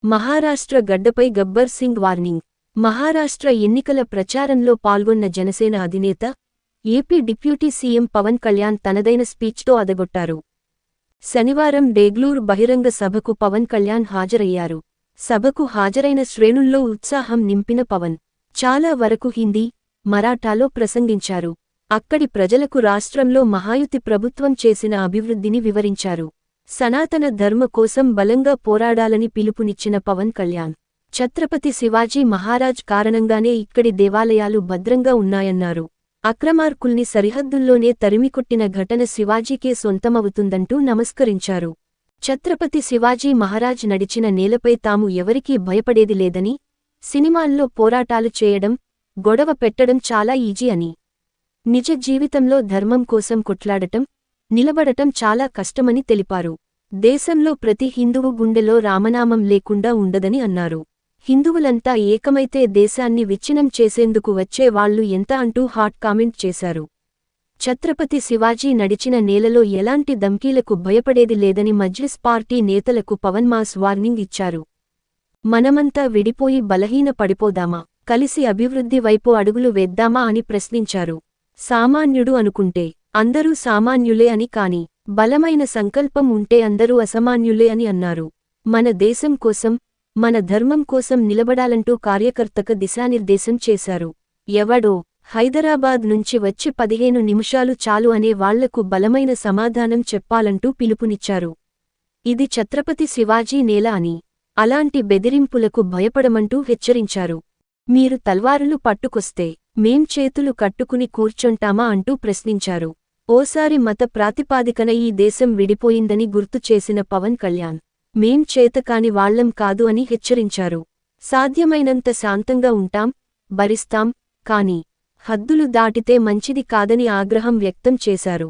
మహారాష్ట్ర గడ్డపై గబ్బర్ సింగ్ వార్నింగ్. మహారాష్ట్ర ఎన్నికల ప్రచారంలో పాల్గొన్న జనసేన అధినేత, AP deputy CM Pawan Kalyan తనదైన స్పీచ్తో అదగొట్టారు. శనివారం డేగ్లూరు బహిరంగ సభకు పవన్ కళ్యాణ్ హాజరయ్యారు. సభకు హాజరైన శ్రేణుల్లో ఉత్సాహం నింపిన పవన్ చాలా వరకు హిందీ, మరాఠాలో ప్రసంగించారు. అక్కడి ప్రజలకు రాష్ట్రంలో మహాయుతి ప్రభుత్వం చేసిన అభివృద్ధిని వివరించారు. సనాతన ధర్మ కోసం బలంగా పోరాడాలని పిలుపునిచ్చిన పవన్ కళ్యాణ్, ఛత్రపతి శివాజీ మహారాజ్ కారణంగానే ఇక్కడి దేవాలయాలు భద్రంగా ఉన్నాయన్నారు. అక్రమార్కుల్ని సరిహద్దుల్లోనే తరిమికొట్టిన ఘటన శివాజీకే సొంతమవుతుందంటూ నమస్కరించారు. ఛత్రపతి శివాజీ మహారాజ్ నడిచిన నేలపై తాము ఎవరికీ భయపడేది లేదని, సినిమాల్లో పోరాటాలు చేయడం, గొడవ పెట్టడం చాలా ఈజీ అని, నిజ జీవితంలో ధర్మం కోసం కొట్లాడటం, నిలబడటం చాలా కష్టమని తెలిపారు. దేశంలో ప్రతి హిందువు గుండెలో రామనామం లేకుండా ఉండదని అన్నారు. హిందువులంతా ఏకమైతే దేశాన్ని విచ్ఛిన్నం చేసేందుకు వచ్చే వాళ్లు ఎంత అంటూ హాట్ కామెంట్ చేశారు. ఛత్రపతి శివాజీ నడిచిన నేలలో ఎలాంటి ధమ్కీలకు భయపడేది లేదని మజ్లిస్ పార్టీ నేతలకు పవన్ మాస్ వార్నింగ్ ఇచ్చారు. మనమంతా విడిపోయి బలహీన పడిపోదామా, కలిసి అభివృద్ధి వైపు అడుగులు వేద్దామా అని ప్రశ్నించారు. సామాన్యుడు అనుకుంటే అందరూ సామాన్యులే అని, కాని బలమైన సంకల్పం ఉంటే అందరూ అసామాన్యులే అని అన్నారు. మన దేశం కోసం, మన ధర్మం కోసం నిలబడాలంటూ కార్యకర్తకు దిశానిర్దేశం చేశారు. ఎవడో హైదరాబాద్ నుంచి వచ్చి 15 నిమిషాలు చాలు అనే వాళ్లకు బలమైన సమాధానం చెప్పాలంటూ పిలుపునిచ్చారు. ఇది ఛత్రపతి శివాజీ నేల అని, అలాంటి బెదిరింపులకు భయపడమంటూ హెచ్చరించారు. మీరు తల్వారులు పట్టుకొస్తే మేం చేతులు కట్టుకుని కూర్చొంటామా అంటూ ప్రశ్నించారు. ఓసారి మత ప్రాతిపాదికన ఈ దేశం విడిపోయిందని గుర్తు చేసిన పవన్ కళ్యాణ్, మేం చేతకాని వాళ్లం కాదు అని హెచ్చరించారు. సాధ్యమైనంత శాంతంగా ఉంటాం, భరిస్తాం, కాని హద్దులు దాటితే మంచిది కాదని ఆగ్రహం వ్యక్తం చేశారు.